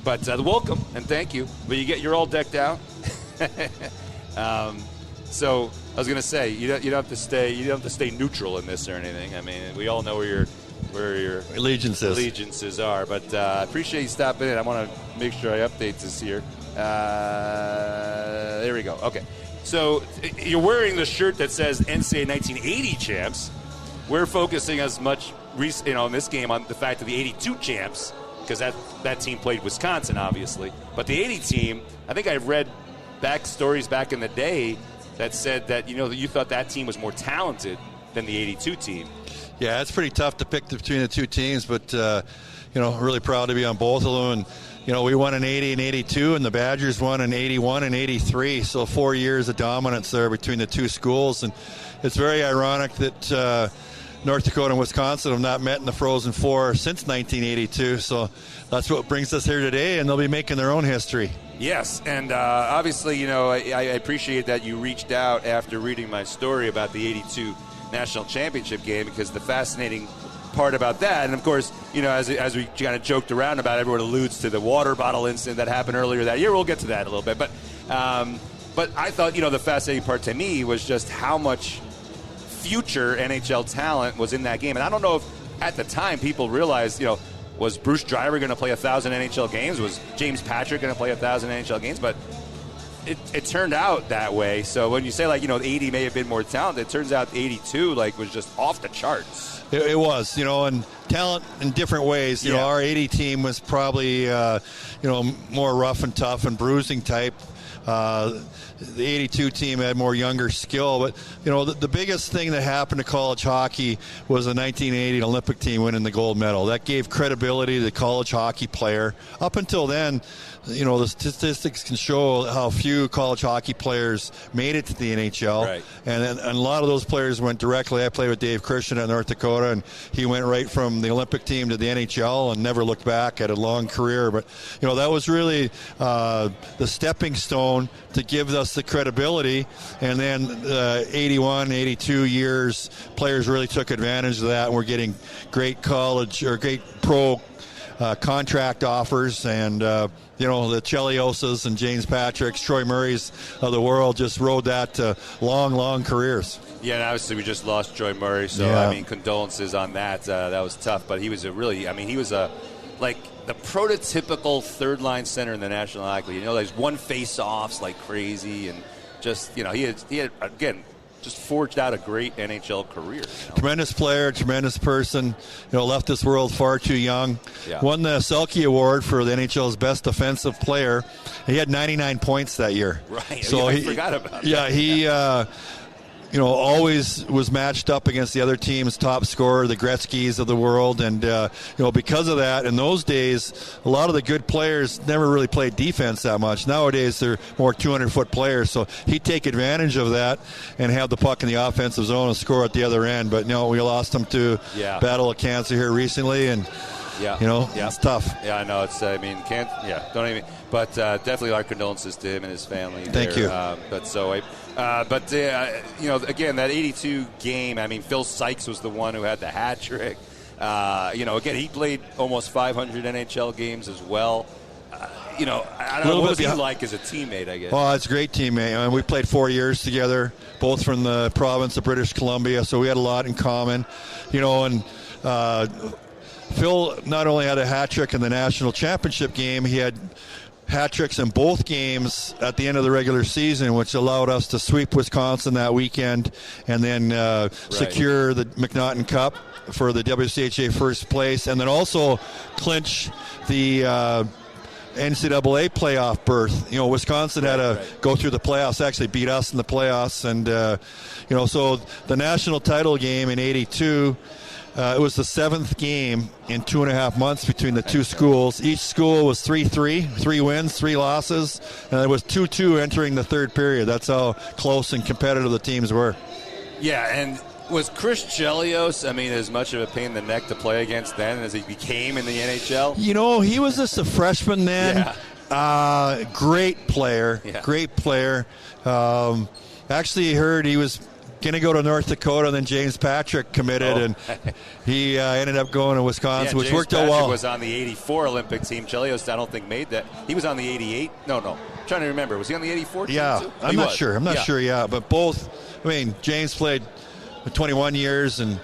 But welcome and thank you. But you're all decked out. So I was going to say you don't have to stay neutral in this or anything. I mean, we all know where your allegiances are. But I appreciate you stopping in. I want to make sure I update this here. There we go. Okay. So you're wearing the shirt that says NCAA 1980 champs. We're focusing as much, in this game on the fact of the 82 champs, because that team played Wisconsin, obviously. But the 80 team, I think I've read stories back in the day that said that, you thought that team was more talented than the 82 team. Yeah, it's pretty tough to pick between the two teams, but, really proud to be on both of them. And, we won in 80 and 82, and the Badgers won in 81 and 83. So 4 years of dominance there between the two schools. And it's very ironic that North Dakota and Wisconsin have not met in the Frozen Four since 1982. So that's what brings us here today, and they'll be making their own history. Yes, and obviously, I appreciate that you reached out after reading my story about the 82 National Championship game, because the fascinating part about that, and of course, as we kind of joked around about, everyone alludes to the water bottle incident that happened earlier that year. We'll get to that a little bit, but I thought, the fascinating part to me was just how much future NHL talent was in that game. And I don't know if at the time people realized, was Bruce Driver going to play 1,000 NHL games? Was James Patrick going to play 1,000 NHL games? But it turned out that way. So when you say 80 may have been more talented, it turns out 82 was just off the charts. It was, and talent in different ways. Our 80 team was probably, more rough and tough and bruising type. The 82 team had more younger skill, but the biggest thing that happened to college hockey was the 1980 Olympic team winning the gold medal. That gave credibility to the college hockey player. Up until then, the statistics can show how few college hockey players made it to the NHL. Right. And a lot of those players went directly. I played with Dave Christian at North Dakota, and he went right from the Olympic team to the NHL and never looked back. Had a long career. But, that was really the stepping stone to give us the credibility. And then 81, 82 years, players really took advantage of that, and we're getting great college or great pro contract offers, and the Cheliosas and James Patricks, Troy Murrays of the world just rode that to long careers. Yeah, and obviously we just lost Troy Murray, so condolences on that. That was tough, but he was the prototypical third-line center in the National Hockey League. There's one face-offs like crazy, and just, he had again, just forged out a great NHL career. Tremendous player, tremendous person. Left this world far too young. Yeah. Won the Selke Award for the NHL's best defensive player. He had 99 points that year. Right. So I forgot about that. Yeah, he always was matched up against the other team's top scorer, the Gretzkys of the world. And, because of that, in those days, a lot of the good players never really played defense that much. Nowadays, they're more 200-foot players. So he'd take advantage of that and have the puck in the offensive zone and score at the other end. But, we lost him to battle of cancer here recently. And, it's tough. Yeah, I know. It's, don't even. But definitely our condolences to him and his family. Thank you. Again, that 82 game, Phil Sykes was the one who had the hat trick. Again, he played almost 500 NHL games as well. I don't know, what was he like as a teammate, I guess? Well, it's a great teammate. We played 4 years together, both from the province of British Columbia, so we had a lot in common. Phil not only had a hat trick in the national championship game, he had hat tricks in both games at the end of the regular season, which allowed us to sweep Wisconsin that weekend and then secure the McNaughton Cup for the WCHA first place, and then also clinch the NCAA playoff berth. Wisconsin had to go through the playoffs, actually beat us in the playoffs, and so the national title game in 82. It was the seventh game in 2.5 months between the two schools. Each school was 3-3, 3 wins, 3 losses, and it was 2-2 entering the third period. That's how close and competitive the teams were. Yeah, and was Chris Chelios, as much of a pain in the neck to play against then as he became in the NHL? He was just a freshman then. Great player, great player. Actually, I heard he was going to go to North Dakota, and then James Patrick committed, and he ended up going to Wisconsin, which James worked Patrick out well. Was on the 84 Olympic team. Chelios, I don't think, made that. He was on the 88. No. I'm trying to remember. Was he on the 84 team too? I'm not sure. But both, I mean, James played 21 years, and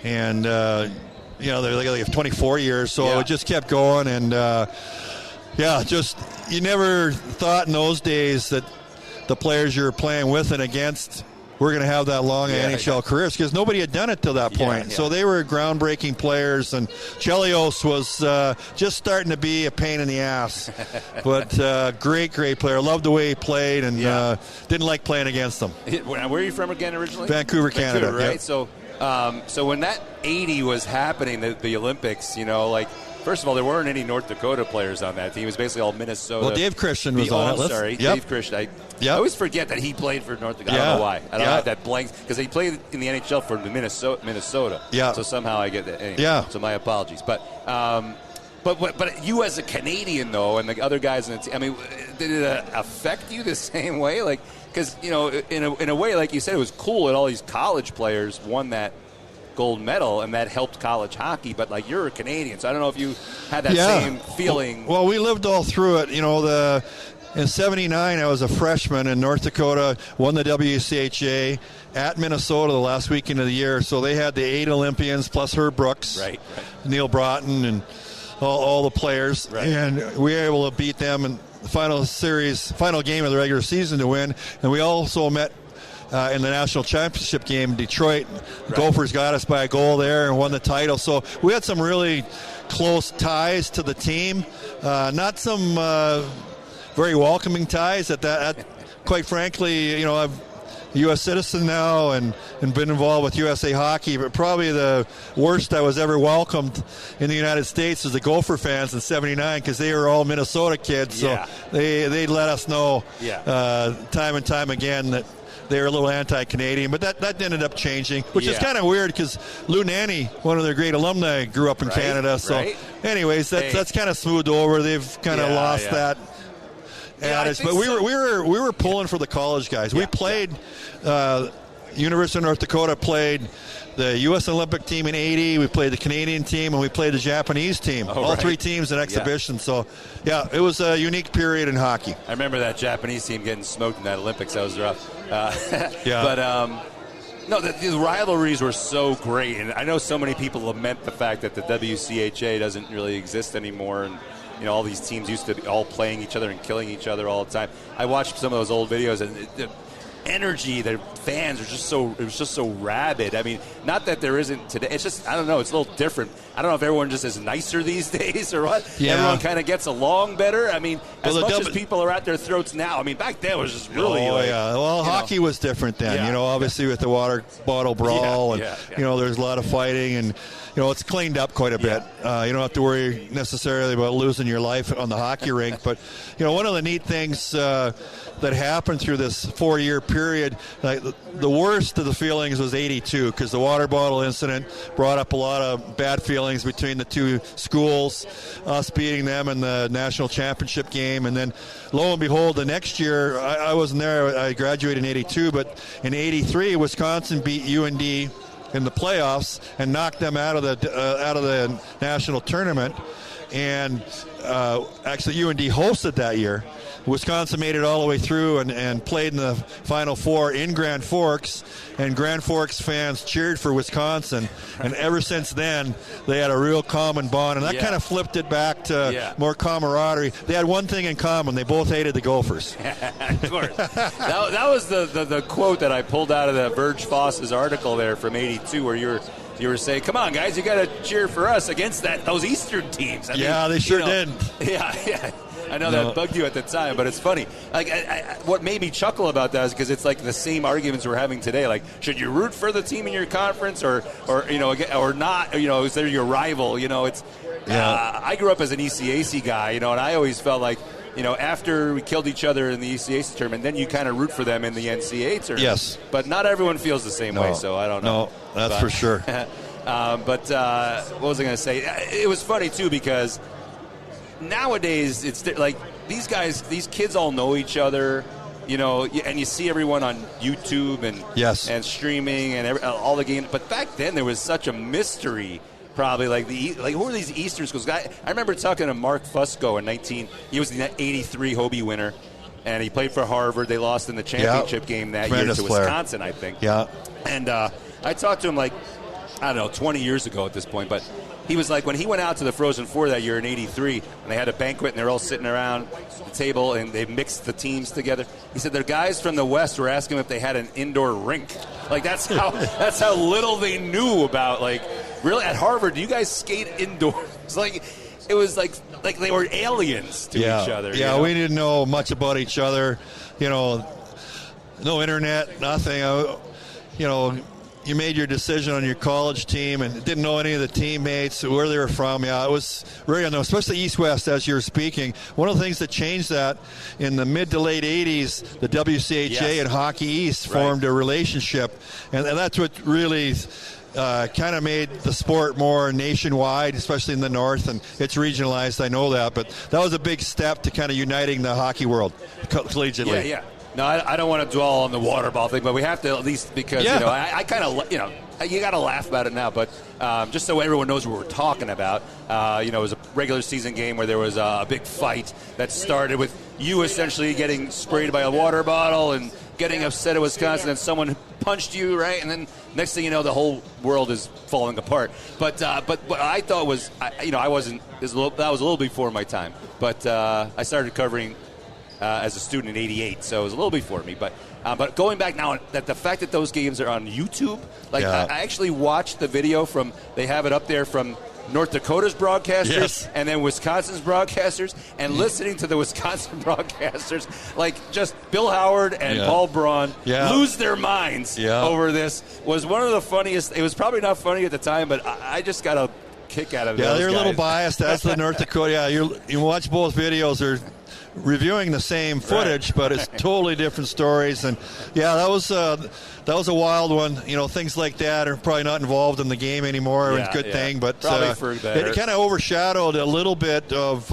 they're like 24 years, so it just kept going, and just you never thought in those days that the players you're playing with and against were going to have that long NHL careers, because nobody had done it till that point. So they were groundbreaking players, and Chelios was just starting to be a pain in the ass, but great player. Loved the way he played, and didn't like playing against them. Where are you from again originally? Vancouver, Canada. Right? Yep. So when that 80 was happening, the Olympics, first of all, there weren't any North Dakota players on that team. It was basically all Minnesota. Well, Dave Christian was on it. Dave Christian. I always forget that he played for North Dakota. I don't know why. I don't have that blank, because he played in the NHL for the Minnesota. Yeah. So somehow I get that. Anyway, so my apologies. But you as a Canadian, though, and the other guys in the team, I mean, did it affect you the same way? Because, in a way, like you said, it was cool that all these college players won that gold medal, and that helped college hockey, but you're a Canadian, so I don't know if you had that same feeling. Well, we lived all through it. In '79, I was a freshman, and North Dakota won the WCHA at Minnesota the last weekend of the year, so they had the 8 Olympians plus Herb Brooks, Neil Broughton, and all the players, and we were able to beat them in the final game of the regular season to win, and we also met in the national championship game in Detroit. Gophers got us by a goal there and won the title. So we had some really close ties to the team. Not some very welcoming ties. Quite frankly, I'm a U.S. citizen now and been involved with USA Hockey, but probably the worst I was ever welcomed in the United States was the Gopher fans in '79, because they were all Minnesota kids. So they let us know time and time again that they were a little anti-Canadian, but that ended up changing, which is kind of weird, because Lou Nanne, one of their great alumni, grew up in Canada. So anyways, that's kind of smoothed over. They've kind of lost that adage. But we were pulling for the college guys. We played University of North Dakota played the U.S. Olympic team in '80. We played the Canadian team, and we played the Japanese team. All 3 teams in exhibition. Yeah. So, it was a unique period in hockey. I remember that Japanese team getting smoked in that Olympics. That was rough. But the rivalries were so great, and I know so many people lament the fact that the WCHA doesn't really exist anymore, and all these teams used to be all playing each other and killing each other all the time. I watched some of those old videos, and the energy, the fans it was just so rabid. I mean, not that there isn't today. It's just, I don't know, it's a little different. I don't know if everyone just is nicer these days or what. Yeah. Everyone kind of gets along better. I mean, as much as people are at their throats now, I mean, back then it was just really Well, hockey was different then, obviously with the water bottle brawl, and there's a lot of fighting, and it's cleaned up quite a bit. You don't have to worry necessarily about losing your life on the hockey rink, but one of the neat things that happened through this 4-year period, the worst of the feelings was '82, because the water bottle incident brought up a lot of bad feelings between the 2 schools, us beating them in the national championship game, and then lo and behold, the next year, I wasn't there, I graduated in '82, but in '83, Wisconsin beat UND in the playoffs and knocked them out of the national tournament, and actually UND hosted that year. Wisconsin made it all the way through and played in the Final Four in Grand Forks, and Grand Forks fans cheered for Wisconsin, and ever since then they had a real common bond, and that kind of flipped it back to more camaraderie. They had one thing in common: they both hated the Gophers. Of course. that was the quote that I pulled out of the Verge Foss's article there from '82, where you were saying, "Come on, guys, you got to cheer for us against those Eastern teams." I mean, they sure did. Yeah. I know that bugged you at the time, but it's funny. What made me chuckle about that is because it's like the same arguments we're having today. Like, should you root for the team in your conference, or not? Is there your rival? I grew up as an ECAC guy, and I always felt like, after we killed each other in the ECAC tournament, then you kind of root for them in the NCAA tournament. Yes. But not everyone feels the same way, so I don't know. No, that's for sure. But what was I going to say? It was funny, too, because nowadays it's like these kids all know each other. and you see everyone on YouTube and streaming and all the games. But back then there was such a mystery. Probably like who are these Eastern schools? I remember talking to Mark Fusco he was the '83 Hobie winner, and he played for Harvard. They lost in the championship game that year to Wisconsin, I think. Yeah. And I talked to him 20 years ago at this point, but he was like, when he went out to the Frozen Four that year in '83, and they had a banquet, and they're all sitting around the table, and they mixed the teams together. He said their guys from the West were asking him if they had an indoor rink. Like that's how little they knew about. Like, really, at Harvard, do you guys skate indoors? It was like they were aliens to each other. Yeah, we didn't know much about each other. No internet, nothing. You made your decision on your college team and didn't know any of the teammates, where they were from. Yeah, it was very unknown, especially East-West, as you're speaking. One of the things that changed that in the mid to late 80s, the WCHA and Hockey East formed a relationship, and that's what really kind of made the sport more nationwide, especially in the North, and it's regionalized, I know that, but that was a big step to kind of uniting the hockey world collegiately. Yeah. No, I don't want to dwell on the water ball thing, but we have to at least because, I kind of, you got to laugh about it now, but just so everyone knows what we're talking about, it was a regular season game where there was a big fight that started with you essentially getting sprayed by a water bottle and getting upset at Wisconsin, and someone punched you, right? And then next thing you know, the whole world is falling apart. But what I thought was, that was a little before my time, but I started covering as a student in '88, so it was a little before me. But going back now, that the fact that those games are on YouTube, I actually watched the video they have it up there from North Dakota's broadcasters and then Wisconsin's broadcasters, and listening to the Wisconsin broadcasters, just Bill Howard and Paul Braun lose their minds over this, was one of the funniest. It was probably not funny at the time, but I just got a kick out of it. Yeah, they're a little biased. That's the North Dakota. Yeah, you watch both videos. They're reviewing the same footage, but it's totally different stories. And that was a wild one. Things like that are probably not involved in the game anymore. It's a good thing, but it kind of overshadowed a little bit of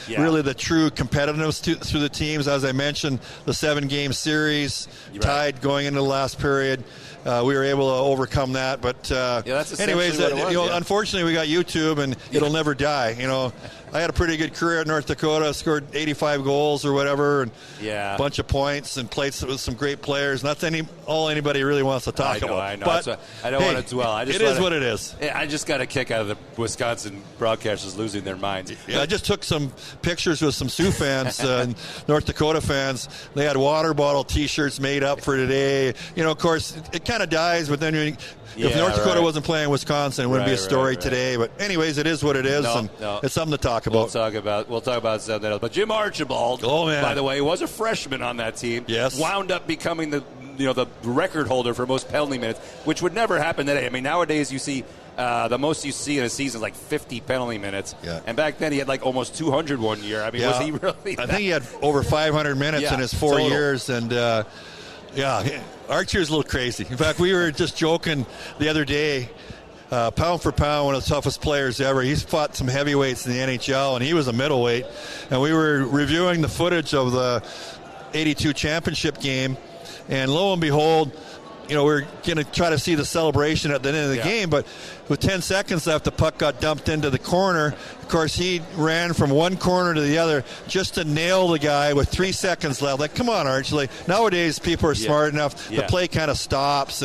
really the true competitiveness through the teams. As I mentioned, the 7-game series tied going into the last period. We were able to overcome that, but anyways, unfortunately, we got YouTube, and it'll never die. I had a pretty good career at North Dakota. Scored 85 goals or whatever, and a bunch of points, and played with some great players. And that's all anybody really wants to talk about. I know. But I don't want to dwell. It is what it is. I just got a kick out of the Wisconsin broadcasters losing their minds. I just took some pictures with some Sioux fans and North Dakota fans. They had water bottle T-shirts made up for today. Of course, it kind of dies, but then if North Dakota wasn't playing Wisconsin, it wouldn't be a story today. But anyways, it is what it is, and it's something to talk about. We'll talk about something else. But Jim Archibald, by the way, was a freshman on that team. Yes, wound up becoming the record holder for most penalty minutes, which would never happen today. I mean, nowadays you see the most you see in a season is 50 penalty minutes. Yeah. And back then he had almost 200 one year. I mean, was he really? I think he had over 500 minutes in his 4 years, and Archie was a little crazy. In fact, we were just joking the other day. Pound for pound, one of the toughest players ever. He's fought some heavyweights in the NHL, and he was a middleweight. And we were reviewing the footage of the '82 championship game, and lo and behold, we're going to try to see the celebration at the end of the game, but with 10 seconds left, the puck got dumped into the corner. Of course, he ran from one corner to the other just to nail the guy with 3 seconds left. Come on, Archie. Nowadays, people are smart enough. The play kind of stops.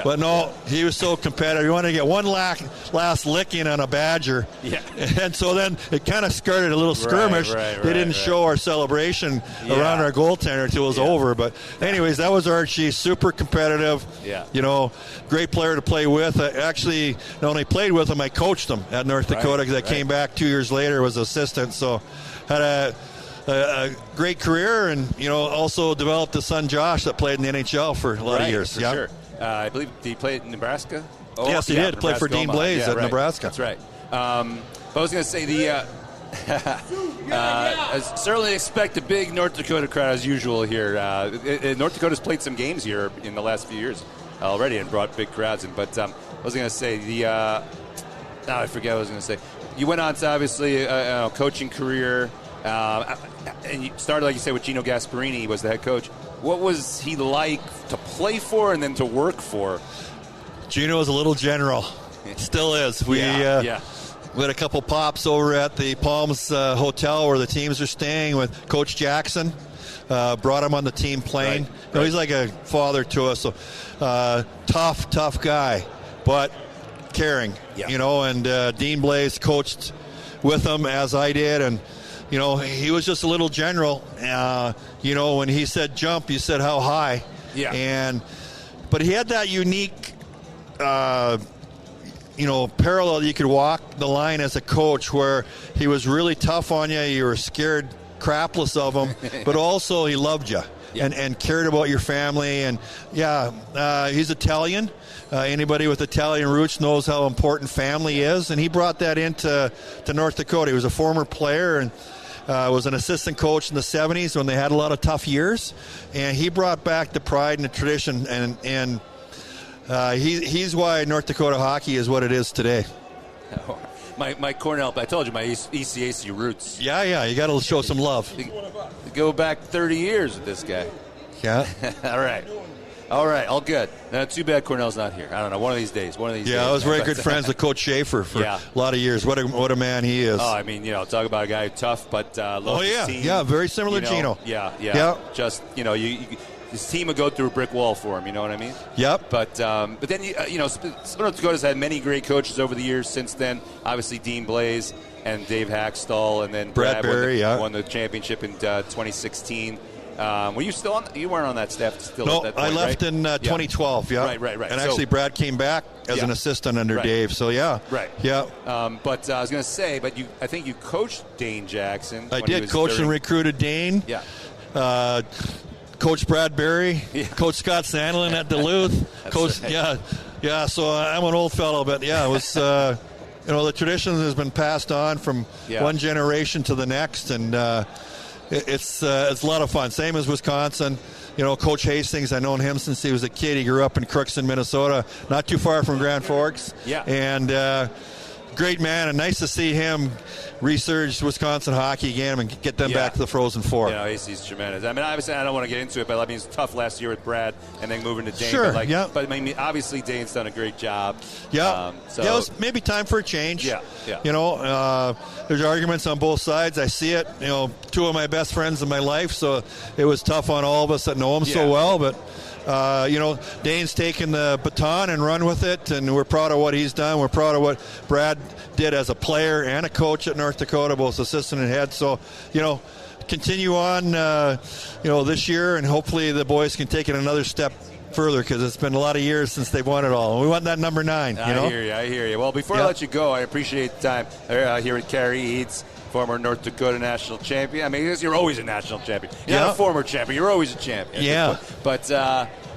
But no, he was so competitive. He wanted to get one last licking on a Badger. Yeah. And so then it kind of started a little skirmish. They didn't show our celebration around our goaltender until it was over. But anyways, that was Archie. Super competitive. Yeah. Great player to play with. Actually, not only played with him, I coached him at North Dakota because I came back 2 years later, was assistant. So had a great career, and also developed a son Josh that played in the NHL for a lot of years. For sure. I believe he played in Nebraska. Yes, he did. Played for Dean Blaze at Nebraska. That's right. But I was going to say I certainly expect a big North Dakota crowd as usual here. North Dakota's played some games here in the last few years already and brought big crowds in. But I was going to say I forget what I was going to say. You went on to obviously a coaching career. And you started, like you said, with Gino Gasparini was the head coach. What was he like to play for and then to work for? Gino was a little general. Still is. We had a couple pops over at the Palms Hotel where the teams are staying with Coach Jackson. Brought him on the team plane. Right. You know, he's like a father to us. So tough guy, but caring. Yeah. You know, and Dean Blaze coached with him as I did, and you know, he was just a little general. You know, when he said jump, you said how high. Yeah. But he had that unique, you know, parallel. You could walk the line as a coach where he was really tough on you. You were scared crapless of him, but also he loved you. Yeah. And cared about your family. And he's Italian. Anybody with Italian roots knows how important family is, and he brought that into North Dakota. He was a former player and was an assistant coach in the 70s when they had a lot of tough years, and he brought back the pride and the tradition, and he's why North Dakota hockey is what it is today. My Cornell, I told you, my ECAC roots. Yeah, you got to show some love. You go back 30 years with this guy. Yeah. All right, all good. Now, too bad Cornell's not here. I don't know, one of these days. Yeah, I was very good friends with Coach Schaefer for a lot of years. What a man he is. Oh, I mean, you know, talk about a guy who's tough, but loves his team. Yeah, very similar to Gino. Yeah. Just, you know, his team would go through a brick wall for him, you know what I mean? Yep. But then, you know, North Dakota's had many great coaches over the years since then. Obviously, Dean Blaze and Dave Hackstall, and then Brad won the championship in 2016. Were you still on? You weren't on that staff still no, at that point, I left in 2012, Right. And actually, Brad came back as an assistant under Dave, so Right. Yeah. But I was going to say, I think you coached Dane Jackson. I did coach and recruited Dane. Yeah. Coach Brad Berry, Coach Scott Sandlin at Duluth. So I'm an old fellow, but it was, you know, the tradition has been passed on from one generation to the next, and it's a lot of fun. Same as Wisconsin. You know, Coach Hastings, I've known him since he was a kid. He grew up in Crookston, Minnesota, not too far from Grand Forks. Yeah. And great man, and nice to see him resurge Wisconsin hockey again and get them back to the Frozen Four. Yeah, he's tremendous. I mean, obviously, I don't want to get into it, but I mean, it's tough last year with Brad and then moving to Dane. Sure, But I mean, obviously, Dane's done a great job. Yeah. It was maybe time for a change. Yeah. You know, there's arguments on both sides. I see it. You know, two of my best friends in my life, so it was tough on all of us that know him so well, but you know, Dane's taken the baton and run with it, and we're proud of what he's done. We're proud of what Brad did as a player and a coach at North Dakota, both assistant and head. So, you know, continue on, you know, this year, and hopefully the boys can take it another step further, because it's been a lot of years since they've won it all. And we want that number 9. You know? I hear you. Well, before I let you go, I appreciate the time here at Cary. Eades, former North Dakota national champion. I mean, you're always a national champion. You're not a former champion. You're always a champion. Yeah. But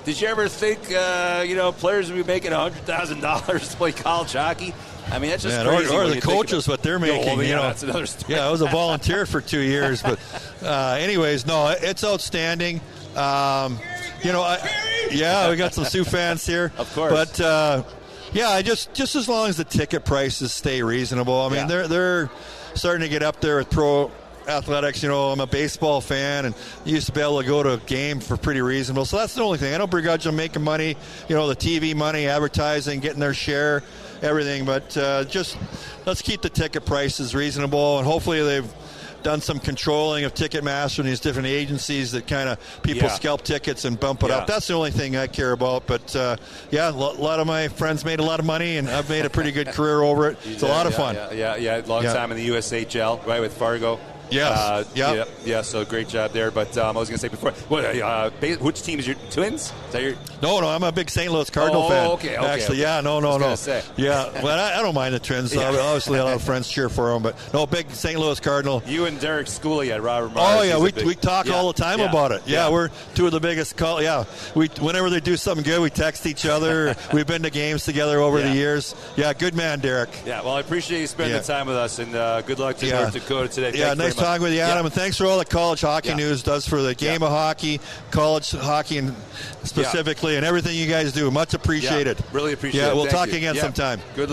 did you ever think, you know, players would be making $100,000 to play college hockey? I mean, that's just crazy. Or the coaches, what they're making. You know, that's another story. Yeah, I was a volunteer for 2 years. But anyways, no, it's outstanding. You know, we got some Sioux fans here. Of course. But, just as long as the ticket prices stay reasonable. I mean, they're starting to get up there with pro athletics. You know, I'm a baseball fan, and used to be able to go to a game for pretty reasonable. So that's the only thing. I don't begrudge them making money, you know, the TV money, advertising, getting their share, everything. But just let's keep the ticket prices reasonable, and hopefully they've done some controlling of Ticketmaster and these different agencies that kind of people scalp tickets and bump it up. That's the only thing I care about. But, a lot of my friends made a lot of money, and I've made a pretty good career over it. It's a lot of fun. Long time in the USHL, right, with Fargo. Yes. So great job there. But I was going to say before, which team is your Twins? Is that your? No, I'm a big St. Louis Cardinal fan. Okay. Actually, no. Yeah, well, I don't mind the Twins. Obviously, a lot of friends cheer for them, but no, big St. Louis Cardinal. You and Derek Schooley at Robert Myers. Oh yeah, we talk all the time about it. Yeah, we're two of the biggest. Whenever they do something good, we text each other. We've been to games together over the years. Yeah, good man, Derek. Yeah, well, I appreciate you spending the time with us, and good luck to North Dakota today. Yeah, nice talking with you, Adam, and thanks for all the college hockey news does for the game of hockey, college hockey, and specifically, and everything you guys do. Much appreciated. Really appreciate it. Yeah, we'll talk again sometime. Good luck.